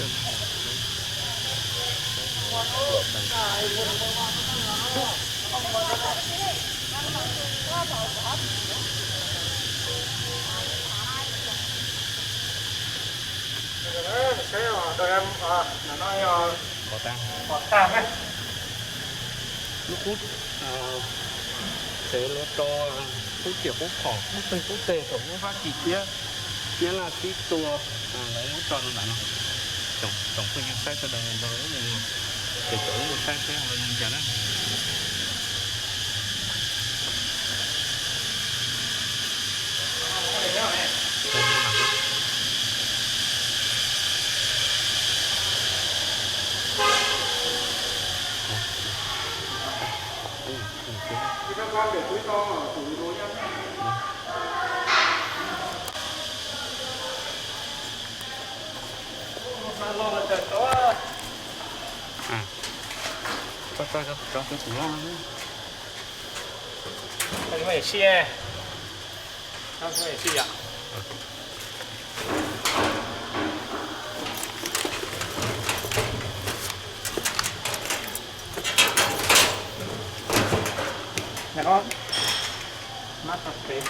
Cái đôi em là nó có tang ấy lúc hút thế nó cho hút kiểu hút khỏ hút tê tổng nó phát kỳ kia nghĩa là cái tua lấy hút tròn nó nó tổng tổng phương nhân sách cho đời đời mình để chỗ một sách thế là mình chả đó con để túi to ở tủ đồ nhá. Mà lo là trời có cho cái tủ lo cái này xe nó phải xe ạ. Này con mát thật thế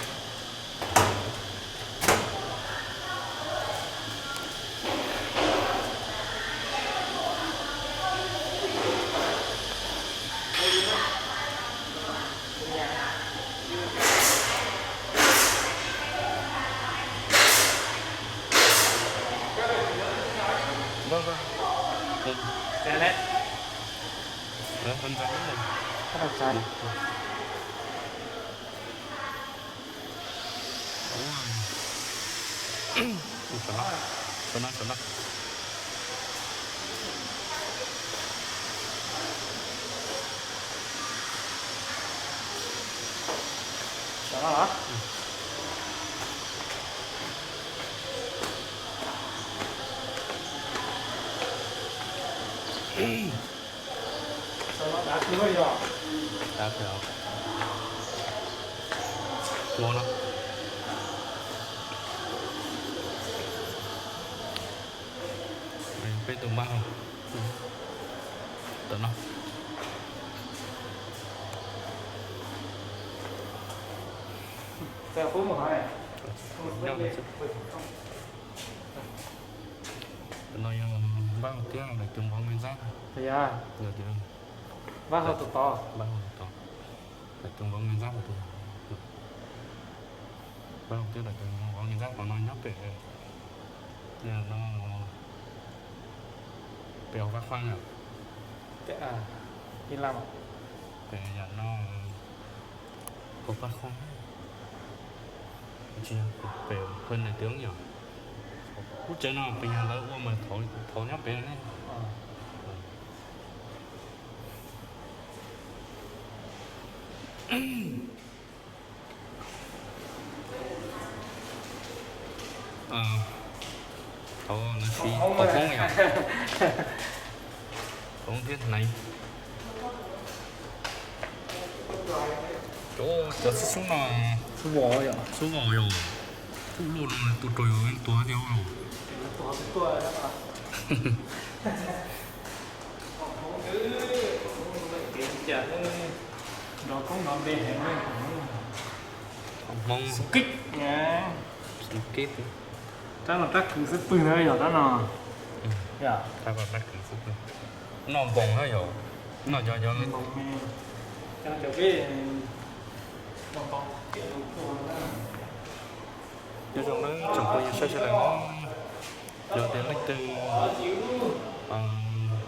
vâng cái này hơn rắn này rất là dài Sonat. đó hả? Sao nó đã cưới rồi? Đã phải không? Ngon không? Bên tùng bao không? Tận không? Theo phút một hỏi này. Nói bao tiếng là tùng bao nguyên giác. Thì à. Được chưa? Bác hơi to to. Bao to. Là tùng bao nguyên giác của tùng. Bao tiếng là tùng bao nguyên giác của nó nhóc để nên nó bèo vác phăng à? Cái in làm à? Để nhà nó có vác khoang chia bèo hơn này tướng nhỉ? Hút chơi nó bây giờ lỡ mà thổi nhóc bèo này thấu nó xí thấu không nhỉ? Không thiết này chỗ giờ xuống là Xuống bò rồi. xuống vào rồi thu luôn rồi tụt trời ơi tối theo rồi Tua đó mà. Nó cũng nó bền hết lên mong kích nha. kết Chắc là chắc cứ rất pưng thôi rồi đó nè. Dạ. ta còn đặt cái sức nó vòng hơi rồi nó cho Cho cái bong kiểu chứ trong đó chẳng có gì sai là nó giờ đến lịch từ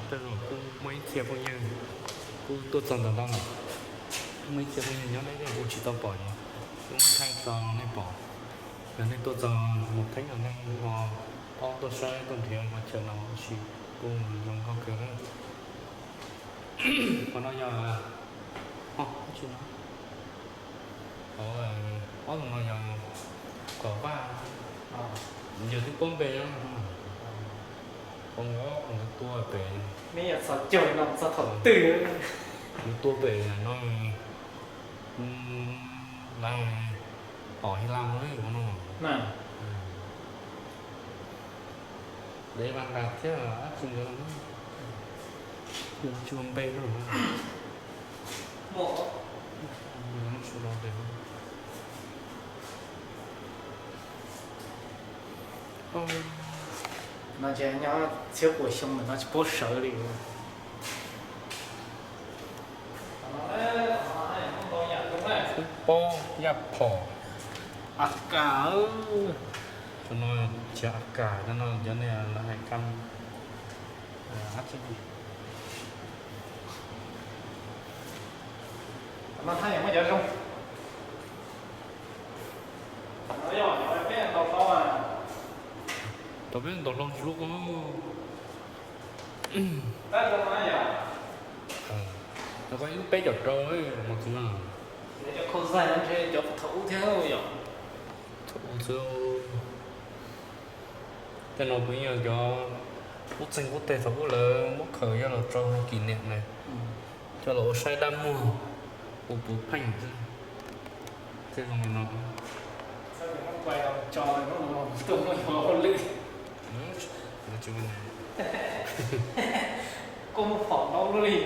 từ rồi cứ mấy thiệp bao nhiêu cứ tốt dần dần đang mấy thiệp bao nhiêu nhớ đấy là chỉ tao bỏ nhỉ cũng thay dần này bỏ rồi nên tốt dần một tháng ở nên họ tôi sai tuần thiệt mà chờ nào chỉ cùng dùng con kiểu đó còn nó giờ là chuyện đó có nó giờ có ba giờ thì con về nhá con ngó con cái tua về mấy giờ sao trời nằm sao thật từ cái tua về nó đang ở Hy Lạp đấy của nó nè để bạn đạp chứ áp dụng cho nó chuông bê rồi Mộ. nó số đó để không Nó chỉ nhỏ thiếu của xong mà nó chỉ bớt sợ đi. po giáp phò cả cho nó chả cả cho nó cho nên là hai căn áp dụng Nó thấy không có giờ không? Nó nhỏ cái đầu to à. tao biết đồ lông lúc nó Tết không nói giờ. nó có những bé giọt trôi một thứ nào Để cho khô dài nó chơi cho thủ theo rồi. thủ siêu cái nó bây giờ cho quốc sinh quốc tế thủ là quốc khởi cho là trong kỷ niệm này cho là say đam mua của bố phanh thế rồi nó Sao nó quay đầu trò nó tung nó nhỏ lư. nó chưa này Cô một phỏng nó lư.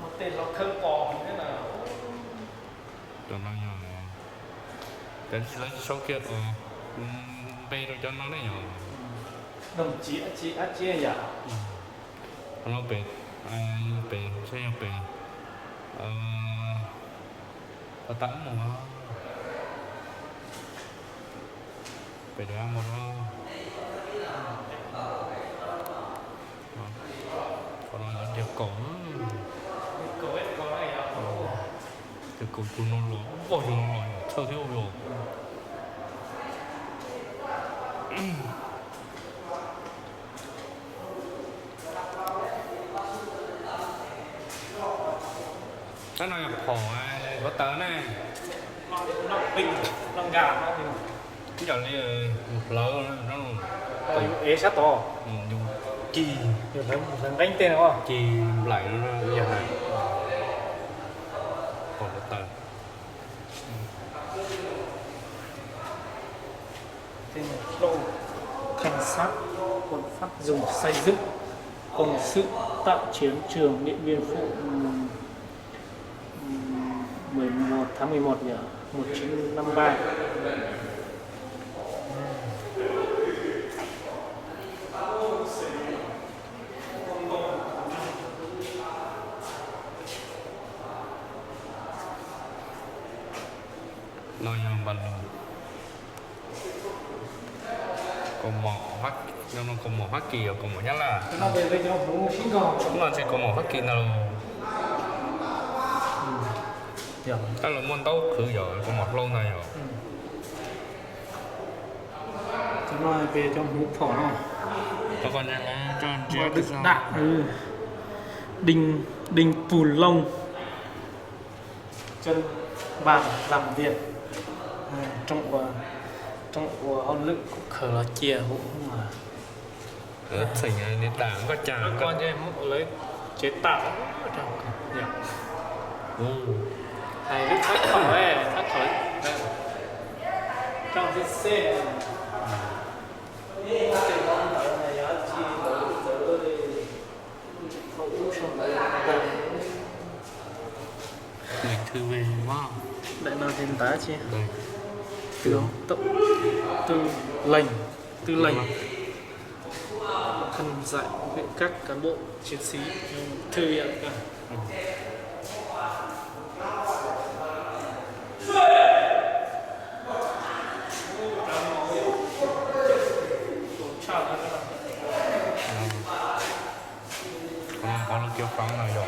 Một tên nó thơm bò thế nào. cho nó nhỏ đến sau kia bê rồi cho nó đấy nhỏ Đồng chị chia dạ. nó bê bê sẽ nhỏ bê ở tắm mà bê đó một nó còn nó điều cổ Cô ấy có này à. điều cổ của nó lỗ bỏ cho nó lòi thơ thiếu rồi cái này khổ có tớ này Nó bình, nó gà nó thì cái giờ này một lỡ nó ế sát to. dùng chi Nhiều thằng đánh tên đúng không? chi lại nó giờ này còn có tớ Tên là Lô Cảnh sát quân Pháp dùng xây dựng công sự tại chiến trường Điện Biên Phủ 11 tháng 11 nhỉ? 1953. nói bằng còn mỏ Hoa nó còn mỏ Hoa Kỳ còn mỏ nhất là Nó về với nhau cũng xin còn. chúng là chỉ có mỏ Hoa Kỳ nào Dạ. ta là môn đấu thử rồi còn mỏ lâu này rồi Chúng nó về trong hũ phỏ nó. có còn nhà là cho Và chị đựng đạn. Đinh Pùn Lông. Chân bàn làm việc. Trong của hôn lực cũng khởi là chia hũ mà. thành nền tảng có chả Con cho em hũ lấy chế tạo trong dạ. Hay lúc thắt khỏi trong cái xe lịch thư về wow lại nói đến tá chi đây tướng tư lệnh thân dạy với các cán bộ chiến sĩ thư viện cả. có nó kêu phóng nào rồi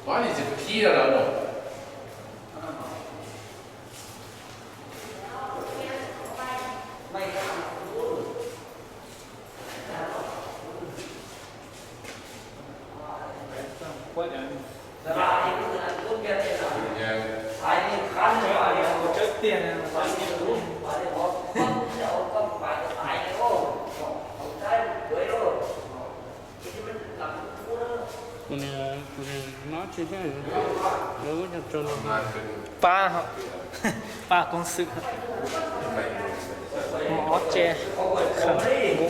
管理这个批的那种。Quá đẹp. Trước tiền Nè nó chỉ thế nếu mà cho nó ba họ ba công sự mỏ tre khẩn gỗ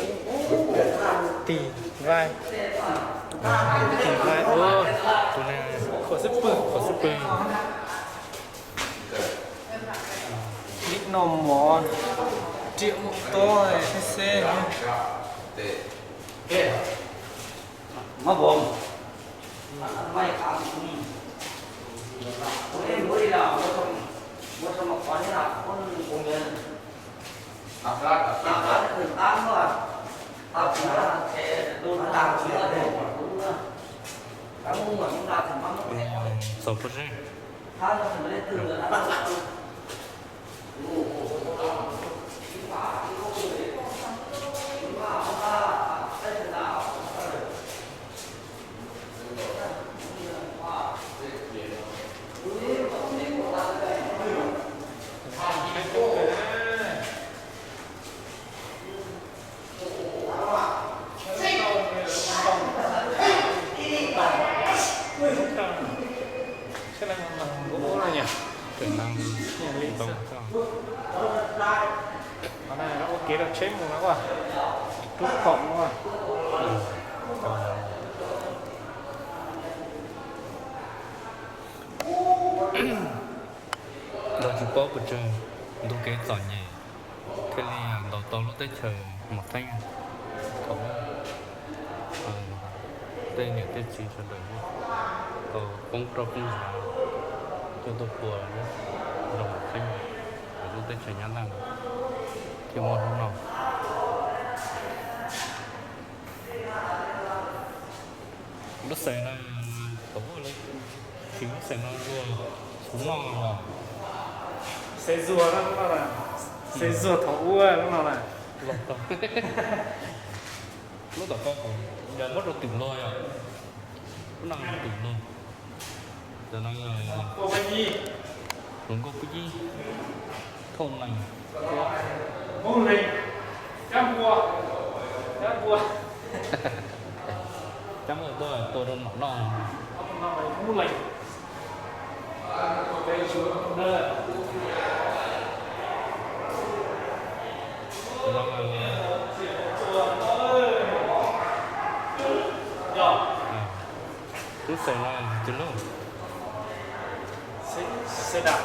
tỉ vai ô tụi này của super có super ít nôm mỏ triệu một to này xe mà bom mai khám mới là một trong một con là con công nhân Áp ra đã từng tám rồi tập là sẽ đôn làm chuyện là để cũng các môn mà chúng ta thành mắm 6%.他要什么的资格他cái này là gỗ này nhỉ Khả năng tổng sao cái này nó ok được chết của nó quá rút khổng quá đó chỉ có một trời tôi kế giỏi nhỉ thế nên đầu tàu lúc tới trời một thanh không tên những cái gì cho đời tàu công trọc cũng là cho tôi vừa nữa rồi một thanh lúc tới trời nhắn là thì một hôm nào lúc xảy ra tàu lấy chính xảy ra luôn xuống non rồi xe rùa đó lúc nào là xe rùa thấu lúc nào là lọt tàu lúc đó con giờ mất rồi tỉnh lôi à lúc nào tỉnh lôi giờ đang cô phải gì đúng có cái gì thôn này môn linh cam vua chẳng rồi tôi đơn mỏng đòn nó phải môn linh đây xuống đây lúc xảy ra chứ lúc xe đạp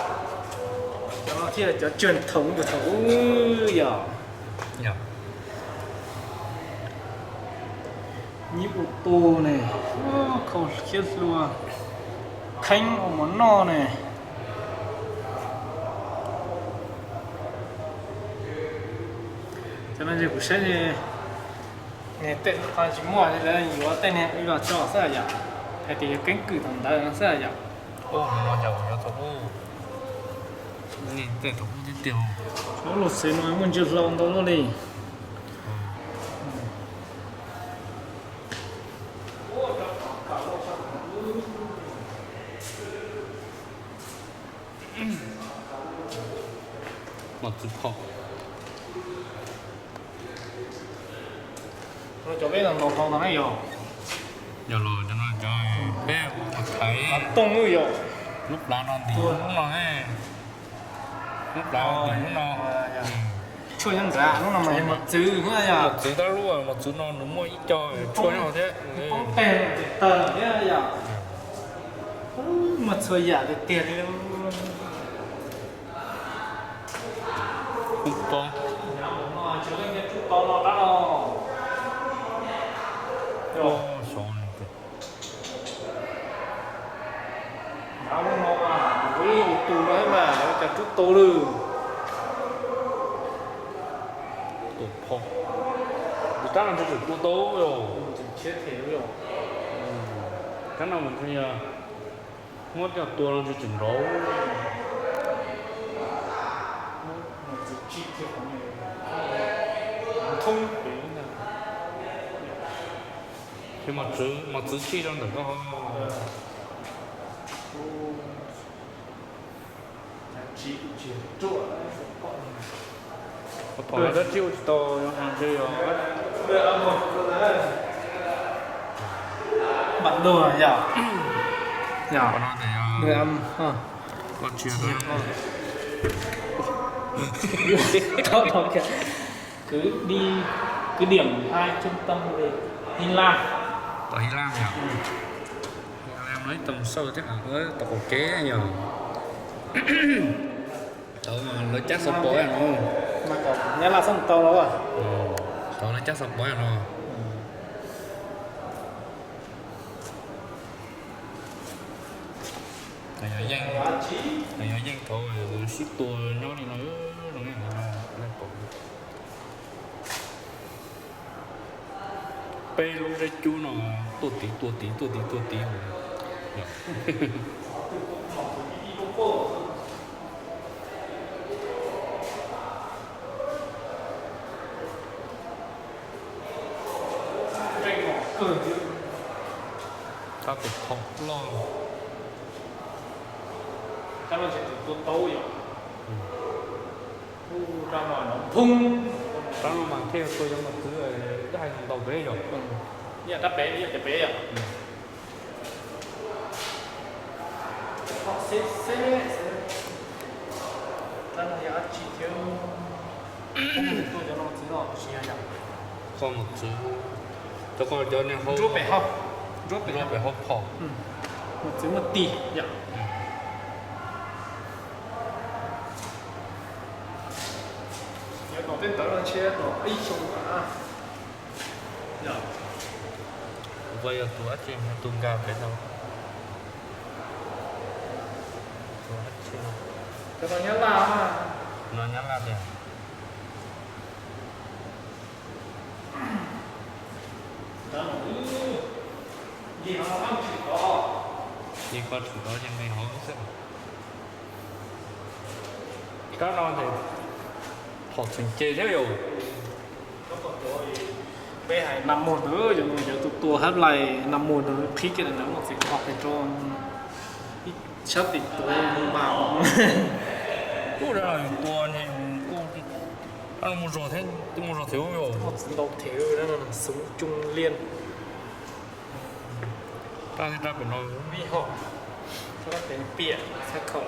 cho nó kia là cho truyền thống của thấu giờ dạ nhíp ô tô này khẩu khiết luôn khánh của món no này cho nên cũng sẽ này tên khoan chỉ mua thì là nhiều tên này bây giờ cho sao vậy thì cánh cử thằng đó nó sao vậy ô nó giàu nó thấu nhìn tên thấu đi tiêu nó lột xế nói muốn chưa lâu đâu nó đi một chút khó nó cho biết là nó không nó hay rồi giờ rồi cho nó cho bé thấy tung rồi rồi lúc đó nó thì lúc nó nghe lúc đó thì lúc nó chua nhân giả lúc nào mày một chữ nữa nhỉ một chữ đó luôn rồi một chữ nó đúng mỗi ít cho chua nhau thế không tiền tờ thế nhỉ mà chơi giả thì tiền đi không có chứ cái chút to nó đã rồi số này áo nó à với tù đấy mà nó cả chút to lư tổ phong thì chắc là chỉ tổ tố rồi chết thế rồi chắc là mình bây giờ mất cho tua nó chỉ chỉnh đấu chi tiết thông khi mà chữ chi trong được có chỉ chỗ có phải rất chiêu to trong hàng chơi rồi được một bản đồ à nhỉ? Nhỉ? Còn nó để Người âm con chia thôi. Đó kìa. Cứ điểm 2 trung tâm về Hy Lạp. Tàu Hy Lạp nhỉ? Em nói tầm sâu chắc là có tàu cổ kế nhỉ? Tàu mà nó chắc sắp bói à nó. Mà có nhá là xong tàu đó à? Tàu nó chắc sắp bói à nó. Thầy ở danh thôi rồi ship tour nó đi nói nó nghe nó lên bộ. Pe luôn ra chú nó tua tí rồi. Ta phải thọc lo. Chắc là sẽ từ tàu vậy. Ra ngoài nó thung. Đó là mà theo tôi trong một thứ cái hai thằng tàu bé rồi. Nhà đắp bé, nhà bé à? Họ sẽ ta là giá chỉ thiếu không tôi cho nó chỉ là chỉ là Không một chữ. Cho con cho nên không. rút bẻ không? Rốt phải hộp phỏ. Một chữ 1 tỷ dạ. Đầu tiên tới là chia tổ ấy xong cả. Dạ. Vậy là tụi chị tung gà cái đâu? Tụi chị. Cái đó nhớ là mà. Nó nhắn là gì? Đó là gì mà không chỉ có. Chỉ có chủ đó trên đây họ cũng sẽ. Các nó thì họ thành chơi thế rồi. Bé hãy nằm một nữa cho mình giờ tụi hát lại nằm một nữa khi cái này nó sẽ học cái cho chấp thì tụi vào Cô ra là tua này cô ăn một rồi thế một rồi thiếu rồi. một đầu thiếu đó là súng trung liên Ta thì ta phải nói vi họ cho nó đến bịa sẽ khẩu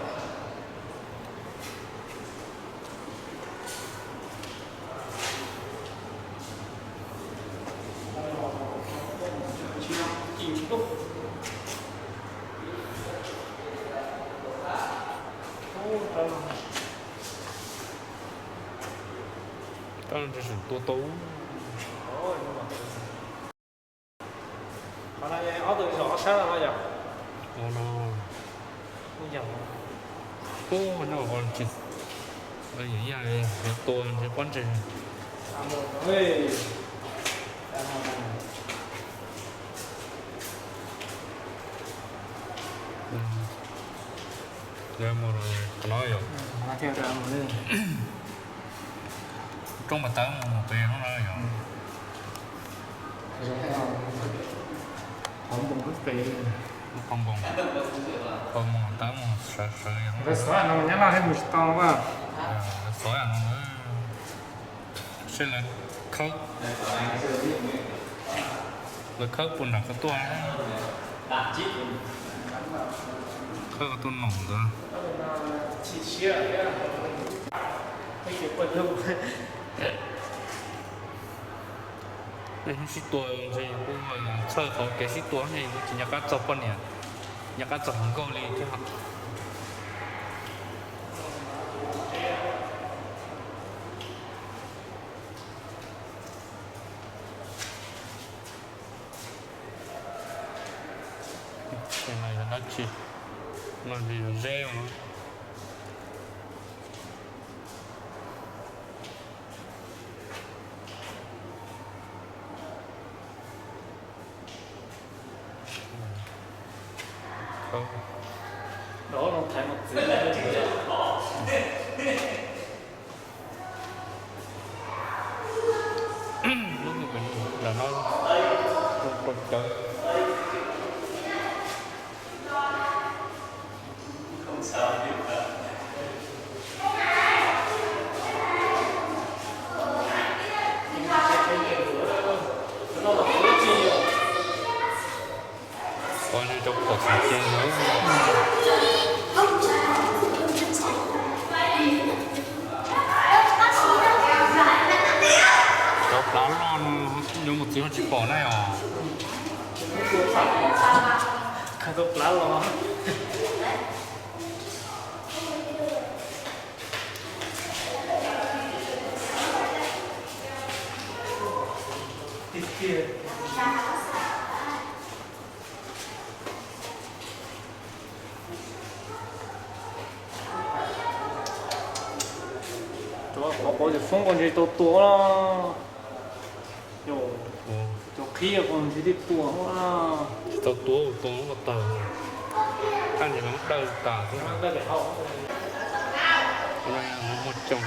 ta chỉ sử tua tấu. họ nói áo từ rõ sáng là bao giờ Nó bây giờ cô nó còn chỉ bây giờ cái tua chỉ quan trọng. ơi Giờ một rồi nói rồi. nó theo ra một lên Trong mà tao một bè nó nói rồi. không bùng rất về Không bông tao một sợ cái số nó nhớ là thêm một to quá số nó sẽ là khớp là khớp bùn là cái tua khớp cái tua nồng rồi. chỉ chia cái quần lông Đây là tua gì cũng là chơi khó cái tua này chỉ nhắc các con này nhắc các hàng câu đi chứ không. Cái này là nó gì là rêu nữa. Không. đó nó thấy một chữ Lúc mình là nó còn trời. coi như trong cuộc sống trên nữa. Cháu lá lon nhưng một tí nó chỉ bỏ này à. 가족 랄로 có thể phong còn gì to to là yo cho kia còn gì to là Tao tua nó tờ. Ăn thì nó tờ tờ thôi. nó để hậu Đây là nó một chồng.